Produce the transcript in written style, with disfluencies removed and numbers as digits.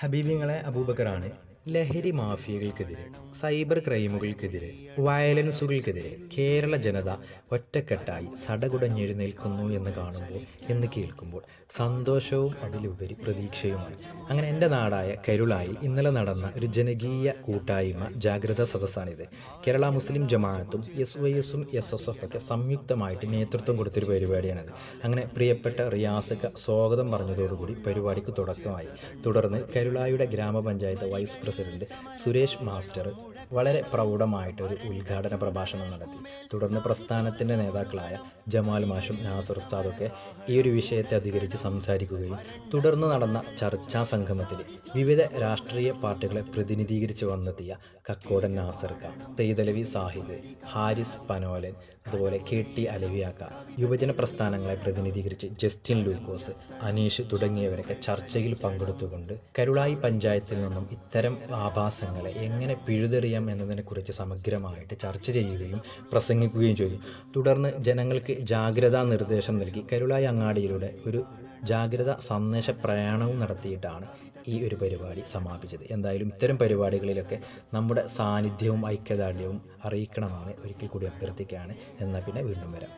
ഹബീബിങ്ങളെ അബൂബക്കറാണ് ലഹരി മാഫിയകൾക്കെതിരെ, സൈബർ ക്രൈമുകൾക്കെതിരെ, വയലൻസുകൾക്കെതിരെ കേരള ജനത ഒറ്റക്കെട്ടായി സടകുടഞ്ഞെഴുന്നേൽക്കുന്നു എന്ന് കാണുമ്പോൾ, എന്ന് കേൾക്കുമ്പോൾ സന്തോഷവും അതിലുപരി പ്രതീക്ഷയുമാണ്. അങ്ങനെ എൻ്റെ നാടായ കരുളായിൽ ഇന്നലെ നടന്ന ഒരു ജനകീയ കൂട്ടായ്മ ജാഗ്രതാ സദസ്സാണിത്. കേരള മുസ്ലിം ജമാഅത്തും SYS ഉം SSF ഒക്കെ സംയുക്തമായിട്ട് നേതൃത്വം കൊടുത്തൊരു പരിപാടിയാണിത്. അങ്ങനെ പ്രിയപ്പെട്ട റിയാസൊക്കെ സ്വാഗതം പറഞ്ഞതോടുകൂടി പരിപാടിക്ക് തുടക്കമായി. തുടർന്ന് കരുളായുടെ ഗ്രാമപഞ്ചായത്ത് വൈസ് പ്രസിഡന്റ് സുരേഷ് മാസ്റ്റർ വളരെ പ്രൗഢമായിട്ടൊരു ഉദ്ഘാടന പ്രഭാഷണം നടത്തി. തുടർന്ന് പ്രസ്ഥാനത്തിൻ്റെ നേതാക്കളായ ജമാൽ മാഷും നാസർ ഉസ്താദൊക്കെ ഈ ഒരു വിഷയത്തെ അധികരിച്ച് സംസാരിക്കുകയും തുടർന്ന് നടന്ന ചർച്ചാ സംഗമത്തിൽ വിവിധ രാഷ്ട്രീയ പാർട്ടികളെ പ്രതിനിധീകരിച്ച് വന്നെത്തിയ കക്കോടൻ നാസർക്ക, സെയ്ദലവി സാഹിബ്, ഹാരിസ് പനോലൻ, അതുപോലെ KT അലവിയാക്ക, യുവജന പ്രസ്ഥാനങ്ങളെ പ്രതിനിധീകരിച്ച് ജസ്റ്റിൻ ലൂക്കോസ്, അനീഷ് തുടങ്ങിയവരൊക്കെ ചർച്ചയിൽ പങ്കെടുത്തുകൊണ്ട് കരുളായി പഞ്ചായത്തിൽ നിന്നും ഇത്തരം ആഭാസങ്ങളെ എങ്ങനെ പിഴുതെറിയാം എന്നതിനെക്കുറിച്ച് സമഗ്രമായിട്ട് ചർച്ച ചെയ്യുകയും പ്രസംഗിക്കുകയും ചെയ്തു. തുടർന്ന് ജനങ്ങൾക്ക് ജാഗ്രതാ നിർദ്ദേശം നൽകി കരുളായി അങ്ങാടിയിലൂടെ ഒരു ജാഗ്രതാ സന്ദേശ പ്രയാണവും നടത്തിയിട്ടാണ് ഈ ഒരു പരിപാടി സമാപിച്ചത്. എന്തായാലും ഇത്തരം പരിപാടികളിലൊക്കെ നമ്മുടെ സാന്നിധ്യവും ഐക്യദാർഢ്യവും അറിയിക്കണമെന്ന് ഒരിക്കൽ കൂടി അഭ്യർത്ഥിക്കുകയാണ്. എന്നാൽ പിന്നെ വീണ്ടും വരാം.